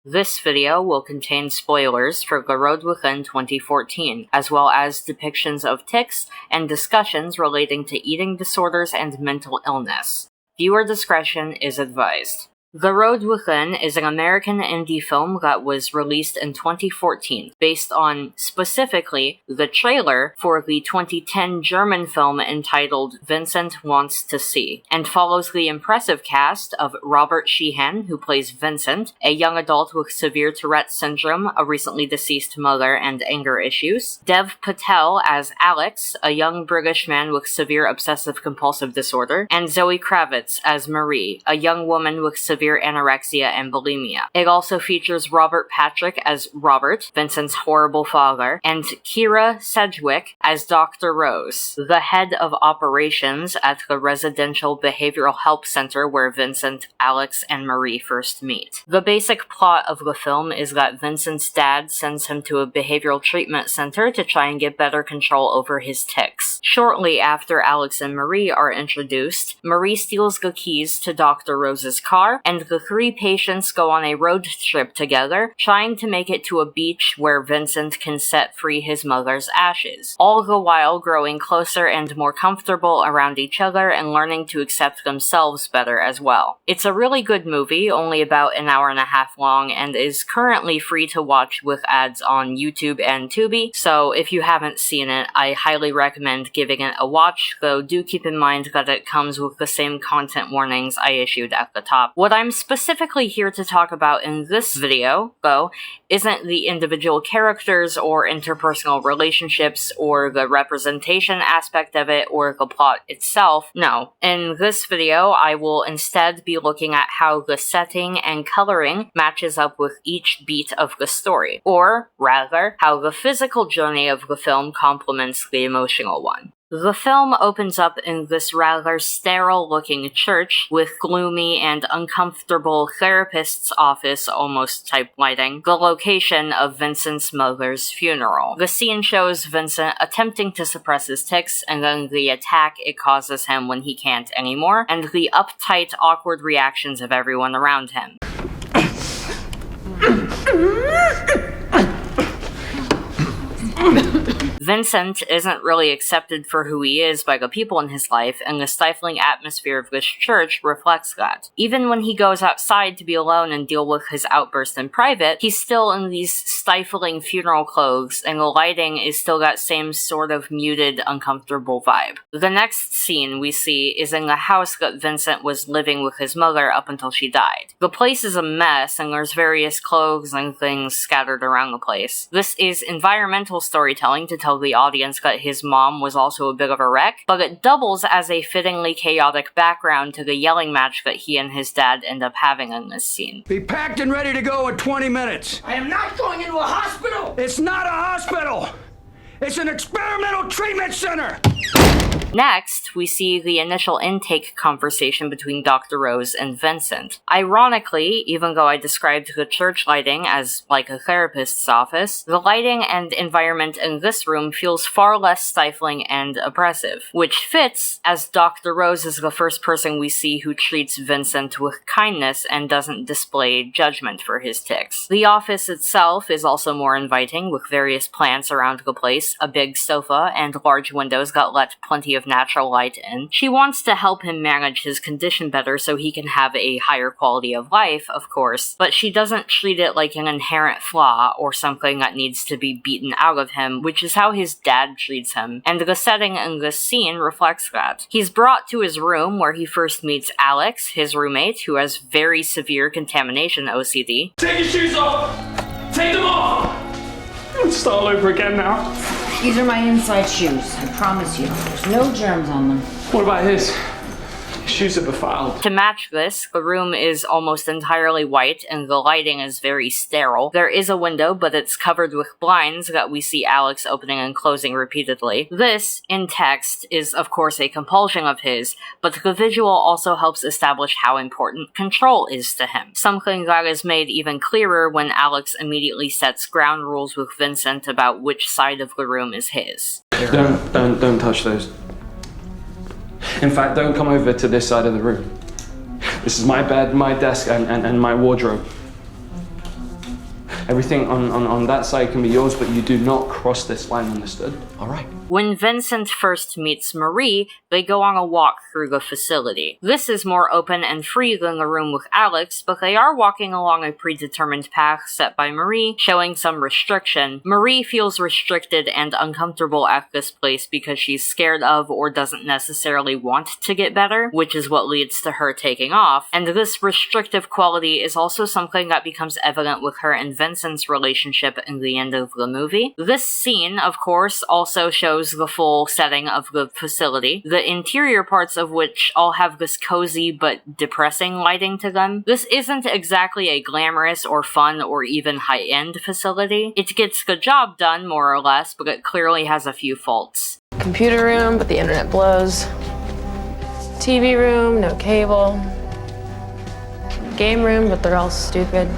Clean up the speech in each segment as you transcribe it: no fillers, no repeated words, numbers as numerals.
This video will contain spoilers for The Road Within 2014, as well as depictions of tics and discussions relating to eating disorders and mental illness. Viewer discretion is advised. The Road Within is an American indie film that was released in 2014, based on, specifically, the trailer for the 2010 German film entitled Vincent Wants to See, and follows the impressive cast of Robert Sheehan, who plays Vincent, a young adult with severe Tourette syndrome, a recently deceased mother, and anger issues, Dev Patel as Alex, a young British man with severe obsessive-compulsive disorder, and Zoe Kravitz as Marie, a young woman with severe anorexia and bulimia. It also features Robert Patrick as Robert, Vincent's horrible father, and Kira Sedgwick as Dr. Rose, the head of operations at the residential behavioral help center where Vincent, Alex, and Marie first meet. The basic plot of the film is that Vincent's dad sends him to a behavioral treatment center to try and get better control over his tics. Shortly after Alex and Marie are introduced, Marie steals the keys to Dr. Rose's car, and the three patients go on a road trip together, trying to make it to a beach where Vincent can set free his mother's ashes, all the while growing closer and more comfortable around each other and learning to accept themselves better as well. It's a really good movie, only about an hour and a half long, and is currently free to watch with ads on YouTube and Tubi, so if you haven't seen it, I highly recommend giving it a watch, though do keep in mind that it comes with the same content warnings I issued at the top. What I'm specifically here to talk about in this video, though, isn't the individual characters or interpersonal relationships or the representation aspect of it or the plot itself. No. In this video, I will instead be looking at how the setting and coloring matches up with each beat of the story, or rather, how the physical journey of the film complements the emotional one. The film opens up in this rather sterile-looking church with gloomy and uncomfortable therapist's office almost type lighting, the location of Vincent's mother's funeral. The scene shows Vincent attempting to suppress his tics, and then the attack it causes him when he can't anymore, and the uptight, awkward reactions of everyone around him. Vincent isn't really accepted for who he is by the people in his life, and the stifling atmosphere of this church reflects that. Even when he goes outside to be alone and deal with his outburst in private, he's still in these stifling funeral clothes, and the lighting is still that same sort of muted, uncomfortable vibe. The next scene we see is in the house that Vincent was living with his mother up until she died. The place is a mess, and there's various clothes and things scattered around the place. This is environmental storytelling to tell the audience that his mom was also a bit of a wreck, but it doubles as a fittingly chaotic background to the yelling match that he and his dad end up having in this scene. Be packed and ready to go in 20 minutes. I am not going into a hospital! It's not a hospital! It's an experimental treatment center! Next, we see the initial intake conversation between Dr. Rose and Vincent. Ironically, even though I described the church lighting as like a therapist's office, the lighting and environment in this room feels far less stifling and oppressive, which fits as Dr. Rose is the first person we see who treats Vincent with kindness and doesn't display judgment for his tics. The office itself is also more inviting, with various plants around the place, a big sofa, and large windows that let plenty of natural light in. She wants to help him manage his condition better so he can have a higher quality of life, of course, but she doesn't treat it like an inherent flaw or something that needs to be beaten out of him, which is how his dad treats him, and the setting in this scene reflects that. He's brought to his room where he first meets Alex, his roommate, who has very severe contamination OCD. Take your shoes off! Take them off! Let's start all over again now. These are my inside shoes, I promise you. There's no germs on them. What about his? His shoes are defiled. To match this, the room is almost entirely white and the lighting is very sterile. There is a window, but it's covered with blinds that we see Alex opening and closing repeatedly. This, in text, is of course a compulsion of his, but the visual also helps establish how important control is to him. Something that is made even clearer when Alex immediately sets ground rules with Vincent about which side of the room is his. Don't touch those. In fact, don't come over to this side of the room. This is my bed, my desk, and my wardrobe. Everything on that side can be yours, but you do not cross this line, understood? All right. When Vincent first meets Marie, they go on a walk through the facility. This is more open and free than the room with Alex, but they are walking along a predetermined path set by Marie, showing some restriction. Marie feels restricted and uncomfortable at this place because she's scared of or doesn't necessarily want to get better, which is what leads to her taking off. And this restrictive quality is also something that becomes evident with her and Vincent's relationship in the end of the movie. This scene, of course, also shows the full setting of the facility, the interior parts of which all have this cozy but depressing lighting to them. This isn't exactly a glamorous or fun or even high-end facility. It gets the job done, more or less, but it clearly has a few faults. Computer room, but the internet blows. TV room, no cable. Game room, but they're all stupid.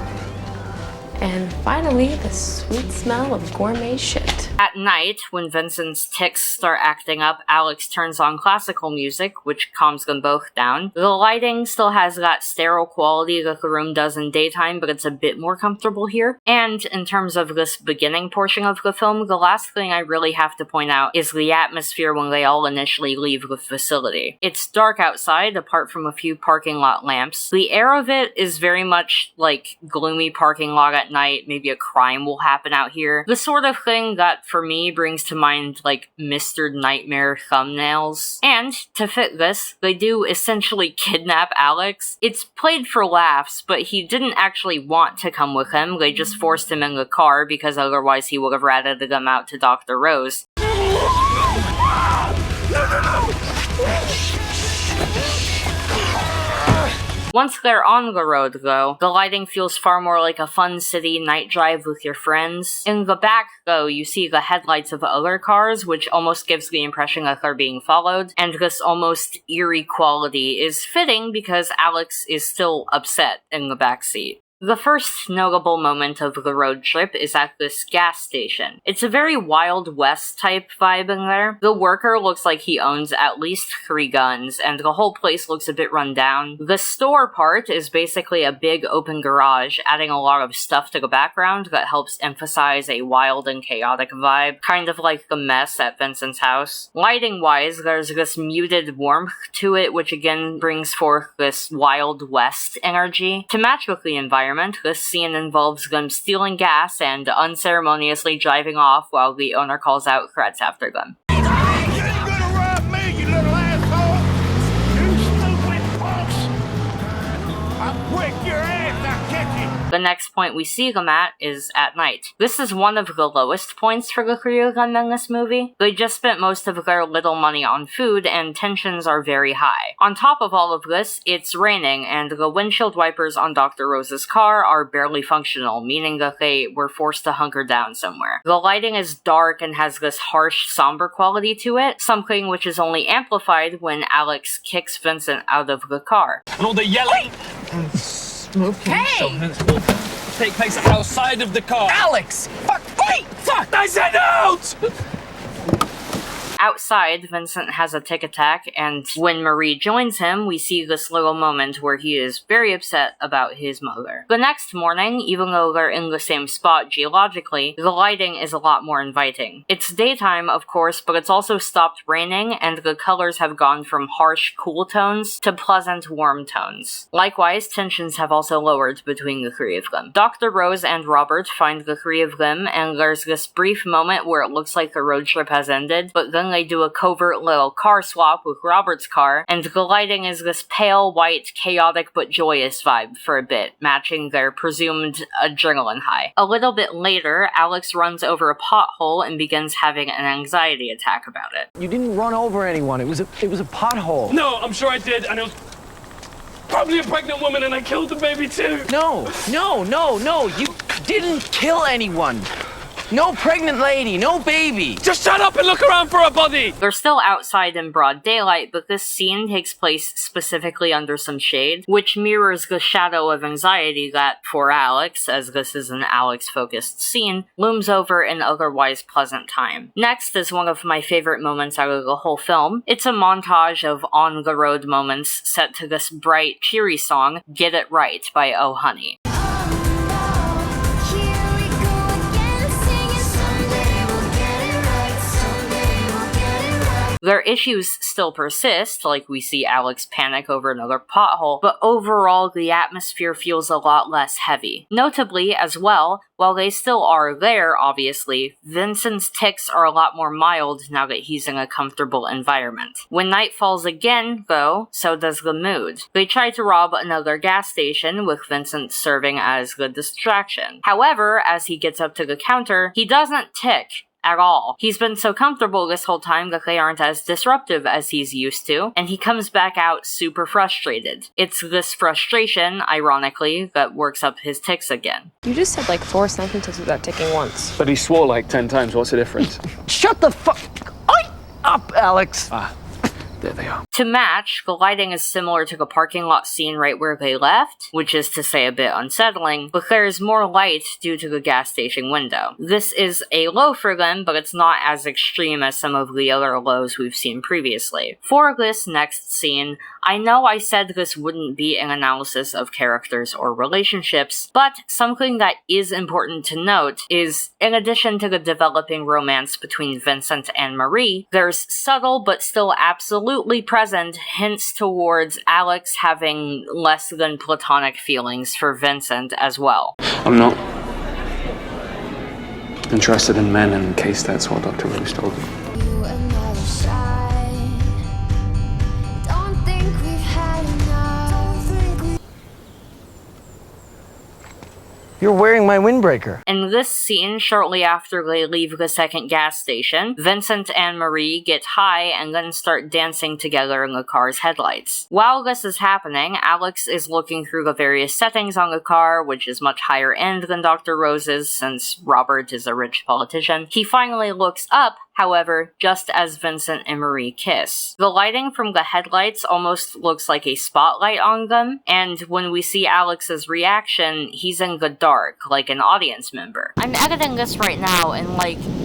And finally, the sweet smell of gourmet shit. At night, when Vincent's tics start acting up, Alex turns on classical music, which calms them both down. The lighting still has that sterile quality that the room does in daytime, but it's a bit more comfortable here. And in terms of this beginning portion of the film, the last thing I really have to point out is the atmosphere when they all initially leave the facility. It's dark outside, apart from a few parking lot lamps. The air of it is very much like gloomy parking lot at night. Maybe a crime will happen out here. The sort of thing that, for me, brings to mind, like, Mr. Nightmare thumbnails. And, to fit this, they do essentially kidnap Alex. It's played for laughs, but he didn't actually want to come with him. They just forced him in the car because otherwise he would have ratted them out to Dr. Rose. Once they're on the road, though, the lighting feels far more like a fun city night drive with your friends. In the back, though, you see the headlights of other cars, which almost gives the impression that they're being followed, and this almost eerie quality is fitting because Alex is still upset in the backseat. The first notable moment of the road trip is at this gas station. It's a very Wild West type vibe in there. The worker looks like he owns at least 3 guns, and the whole place looks a bit run down. The store part is basically a big open garage, adding a lot of stuff to the background that helps emphasize a wild and chaotic vibe, kind of like the mess at Vincent's house. Lighting-wise, there's this muted warmth to it, which again brings forth this Wild West energy. To match with the environment, this scene involves them stealing gas and unceremoniously driving off while the owner calls out threats after them. The next point we see them at is at night. This is one of the lowest points for the three of them in this movie. They just spent most of their little money on food, and tensions are very high. On top of all of this, it's raining, and the windshield wipers on Dr. Rose's car are barely functional, meaning that they were forced to hunker down somewhere. The lighting is dark and has this harsh, somber quality to it, something which is only amplified when Alex kicks Vincent out of the car. And all the yelling and smoking will take place outside of the car. Alex! Fuck! Wait! Fuck! I said out! Outside, Vincent has a tic attack, and when Marie joins him, we see this little moment where he is very upset about his mother. The next morning, even though they're in the same spot geologically, the lighting is a lot more inviting. It's daytime, of course, but it's also stopped raining, and the colors have gone from harsh, cool tones to pleasant, warm tones. Likewise, tensions have also lowered between the three of them. Dr. Rose and Robert find the three of them, and there's this brief moment where it looks like the road trip has ended, but then they do a covert little car swap with Robert's car, and the lighting is this pale, white, chaotic but joyous vibe for a bit, matching their presumed adrenaline high. A little bit later, Alex runs over a pothole and begins having an anxiety attack about it. You didn't run over anyone. It was a pothole. No, I'm sure I did, and it was probably a pregnant woman, and I killed the baby too. No. You didn't kill anyone. No pregnant lady, no baby. Just shut up and look around for a body! They're still outside in broad daylight, but this scene takes place specifically under some shade, which mirrors the shadow of anxiety that, for Alex, as this is an Alex-focused scene, looms over an otherwise pleasant time. Next is one of my favorite moments out of the whole film. It's a montage of on-the-road moments set to this bright, cheery song, Get It Right by Oh Honey. Oh no, here we Their issues still persist, like we see Alex panic over another pothole, but overall the atmosphere feels a lot less heavy. Notably, as well, while they still are there, obviously, Vincent's tics are a lot more mild now that he's in a comfortable environment. When night falls again, though, so does the mood. They try to rob another gas station, with Vincent serving as the distraction. However, as he gets up to the counter, he doesn't tic at all. He's been so comfortable this whole time that they aren't as disruptive as he's used to, and he comes back out super frustrated. It's this frustration, ironically, that works up his tics again. You just said like 4 sentences without ticking once. But he swore like 10 times. What's the difference? Shut the fuck up, Alex. There they are. To match, the lighting is similar to the parking lot scene right where they left, which is to say a bit unsettling, but there is more light due to the gas station window. This is a low for them, but it's not as extreme as some of the other lows we've seen previously. For this next scene, I know I said this wouldn't be an analysis of characters or relationships, but something that is important to note is, in addition to the developing romance between Vincent and Marie, there's subtle but still absolutely present hints towards Alex having less than platonic feelings for Vincent as well. I'm not interested in men in case that's what Dr. Rose told me. You're wearing my windbreaker. In this scene, shortly after they leave the second gas station, Vincent and Marie get high and then start dancing together in the car's headlights. While this is happening, Alex is looking through the various settings on the car, which is much higher end than Dr. Rose's since Robert is a rich politician. He finally looks up, however, just as Vincent and Marie kiss. The lighting from the headlights almost looks like a spotlight on them, and when we see Alex's reaction, he's in the dark, like an audience member. I'm editing this right now, and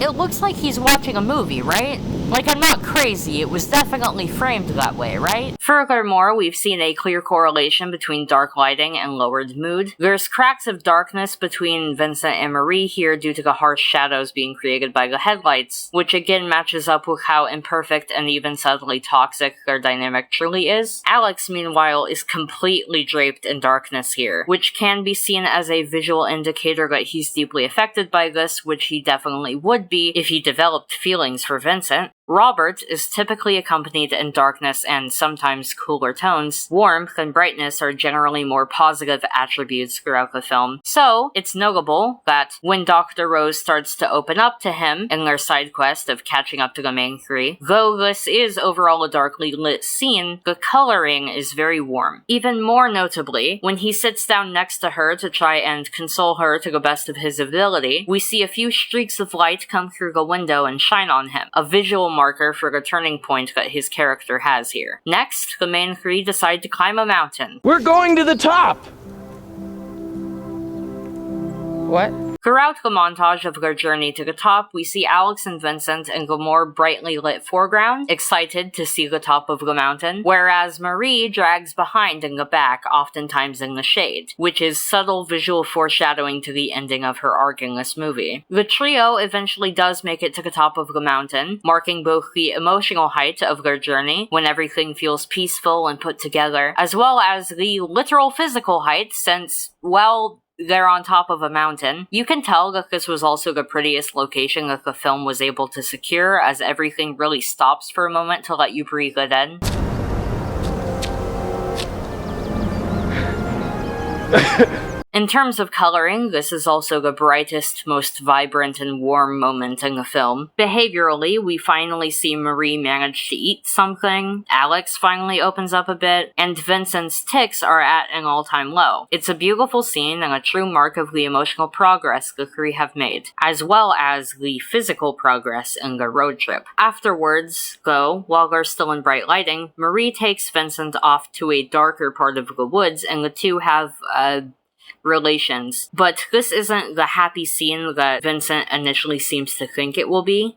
it looks like he's watching a movie, right? I'm not crazy, it was definitely framed that way, right? Furthermore, we've seen a clear correlation between dark lighting and lowered mood. There's cracks of darkness between Vincent and Marie here due to the harsh shadows being created by the headlights, which again matches up with how imperfect and even subtly toxic their dynamic truly is. Alex, meanwhile, is completely draped in darkness here, which can be seen as a visual indicator that he's deeply affected by this, which he definitely would be if he developed feelings for Vincent. Robert is typically accompanied in darkness and sometimes cooler tones. Warmth and brightness are generally more positive attributes throughout the film, so it's notable that when Dr. Rose starts to open up to him in their side quest of catching up to the main three, though this is overall a darkly lit scene, the coloring is very warm. Even more notably, when he sits down next to her to try and console her to the best of his ability, we see a few streaks of light come through the window and shine on him, a visual marker for the turning point that his character has here. Next, the main three decide to climb a mountain. We're going to the top! What? Throughout the montage of their journey to the top, we see Alex and Vincent in the more brightly lit foreground, excited to see the top of the mountain, whereas Marie drags behind in the back, oftentimes in the shade, which is subtle visual foreshadowing to the ending of her arc in this movie. The trio eventually does make it to the top of the mountain, marking both the emotional height of their journey, when everything feels peaceful and put together, as well as the literal physical height, since, well, they're on top of a mountain. You can tell that this was also the prettiest location that the film was able to secure, as everything really stops for a moment to let you breathe it in. In terms of coloring, this is also the brightest, most vibrant and warm moment in the film. Behaviorally, we finally see Marie manage to eat something, Alex finally opens up a bit, and Vincent's tics are at an all-time low. It's a beautiful scene and a true mark of the emotional progress the three have made, as well as the physical progress in the road trip. Afterwards, though, while they're still in bright lighting, Marie takes Vincent off to a darker part of the woods, and the two have, relations. But this isn't the happy scene that Vincent initially seems to think it will be.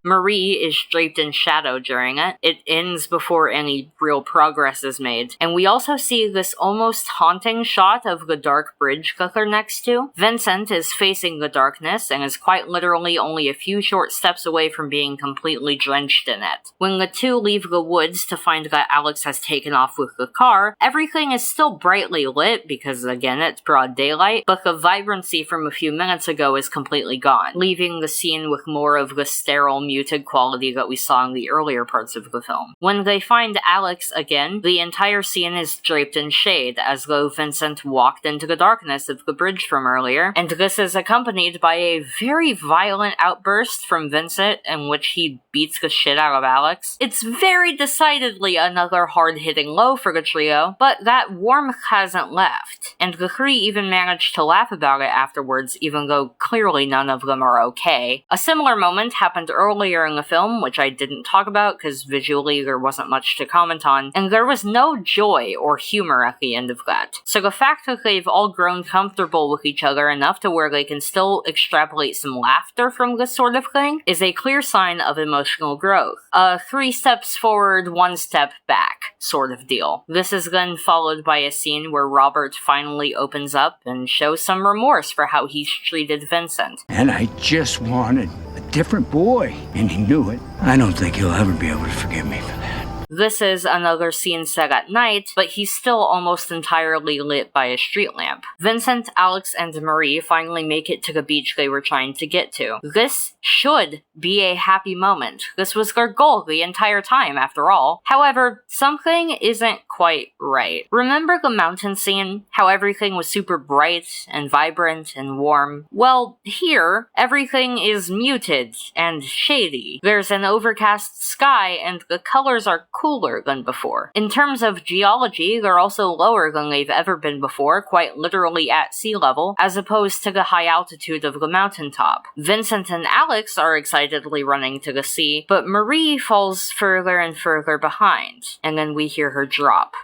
Marie is draped in shadow during it. It ends before any real progress is made. And we also see this almost haunting shot of the dark bridge they're next to. Vincent is facing the darkness and is quite literally only a few short steps away from being completely drenched in it. When the two leave the woods to find that Alex has taken off with the car, everything is still brightly lit because, again, it's broad daylight, but the vibrancy from a few minutes ago is completely gone, leaving the scene with more of the sterile, muted quality that we saw in the earlier parts of the film. When they find Alex again, the entire scene is draped in shade, as though Vincent walked into the darkness of the bridge from earlier, and this is accompanied by a very violent outburst from Vincent in which he beats the shit out of Alex. It's very decidedly another hard-hitting low for the trio, but that warmth hasn't left, and the three even managed to laugh about it afterwards, even though clearly none of them are okay. A similar moment happened earlier in the film, which I didn't talk about because visually there wasn't much to comment on, and there was no joy or humor at the end of that. So the fact that they've all grown comfortable with each other enough to where they can still extrapolate some laughter from this sort of thing is a clear sign of emotional growth. A 3 steps forward, 1 step back sort of deal. This is then followed by a scene where Robert finally opens up and shows some remorse for how he's treated Vincent. And I just wanted a different boy, and he knew it. I don't think he'll ever be able to forgive me for that. This is another scene set at night, but he's still almost entirely lit by a street lamp. Vincent, Alex, and Marie finally make it to the beach they were trying to get to. This should be a happy moment. This was their goal the entire time, after all. However, something isn't quite right. Remember the mountain scene? How everything was super bright and vibrant and warm? Well, here, everything is muted and shady. There's an overcast sky, and the colors are cooler than before. In terms of geology, they're also lower than they've ever been before, quite literally at sea level, as opposed to the high altitude of the mountaintop. Vincent and Alex are excitedly running to the sea, but Marie falls further and further behind, and then we hear her drop.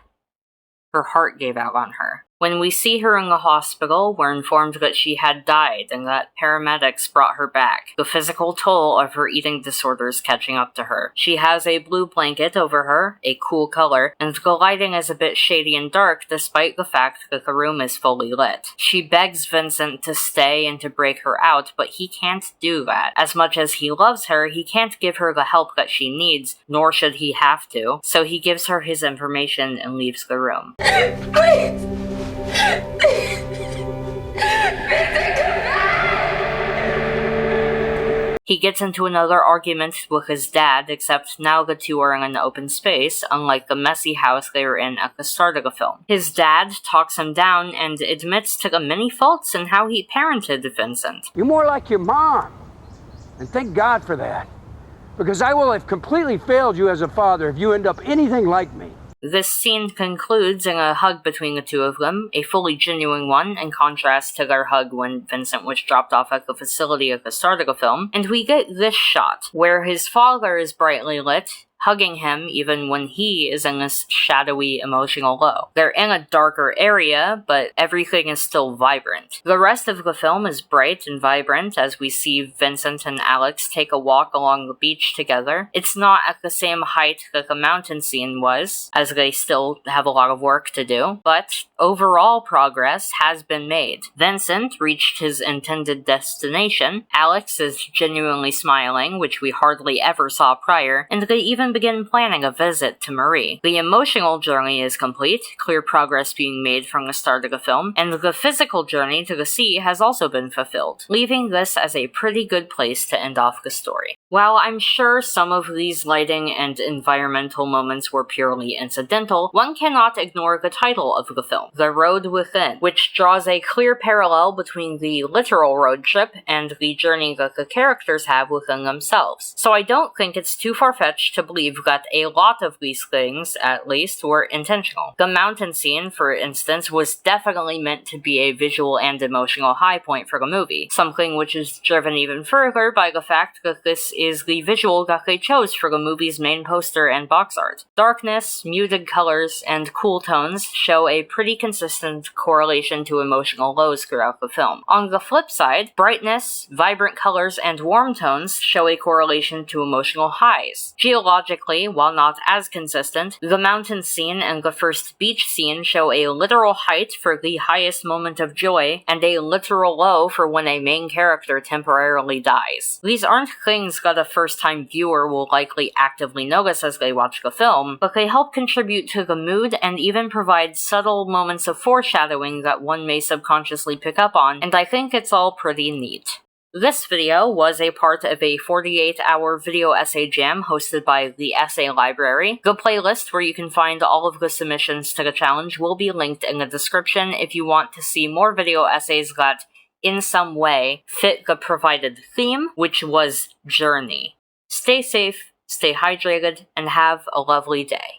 Her heart gave out on her. When we see her in the hospital, we're informed that she had died and that paramedics brought her back, the physical toll of her eating disorders catching up to her. She has a blue blanket over her, a cool color, and the lighting is a bit shady and dark despite the fact that the room is fully lit. She begs Vincent to stay and to break her out, but he can't do that. As much as he loves her, he can't give her the help that she needs, nor should he have to, so he gives her his information and leaves the room. Please! He gets into another argument with his dad, except now the two are in an open space, unlike the messy house they were in at the start of the film. His dad talks him down and admits to the many faults in how he parented Vincent. You're more like your mom, and thank God for that, because I will have completely failed you as a father if you end up anything like me. This scene concludes in a hug between the two of them, a fully genuine one, in contrast to their hug when Vincent was dropped off at the facility at the start of the film, and we get this shot, where his father is brightly lit, hugging him even when he is in this shadowy emotional low. They're in a darker area, but everything is still vibrant. The rest of the film is bright and vibrant as we see Vincent and Alex take a walk along the beach together. It's not at the same height that the mountain scene was, as they still have a lot of work to do, but overall progress has been made. Vincent reached his intended destination, Alex is genuinely smiling, which we hardly ever saw prior, and they even begin planning a visit to Marie. The emotional journey is complete, clear progress being made from the start of the film, and the physical journey to the sea has also been fulfilled, leaving this as a pretty good place to end off the story. While I'm sure some of these lighting and environmental moments were purely incidental, one cannot ignore the title of the film, The Road Within, which draws a clear parallel between the literal road trip and the journey that the characters have within themselves. So I don't think it's too far-fetched to believe that a lot of these things, at least, were intentional. The mountain scene, for instance, was definitely meant to be a visual and emotional high point for the movie, something which is driven even further by the fact that this is the visual that they chose for the movie's main poster and box art. Darkness, muted colors, and cool tones show a pretty consistent correlation to emotional lows throughout the film. On the flip side, brightness, vibrant colors, and warm tones show a correlation to emotional highs. Geologically, while not as consistent, the mountain scene and the first beach scene show a literal height for the highest moment of joy, and a literal low for when a main character temporarily dies. These aren't things that a first-time viewer will likely actively notice as they watch the film, but they help contribute to the mood and even provide subtle moments of foreshadowing that one may subconsciously pick up on, and I think it's all pretty neat. This video was a part of a 48-hour video essay jam hosted by the Essay Library. The playlist where you can find all of the submissions to the challenge will be linked in the description if you want to see more video essays that, in some way, fit the provided theme, which was Journey. Stay safe, stay hydrated, and have a lovely day.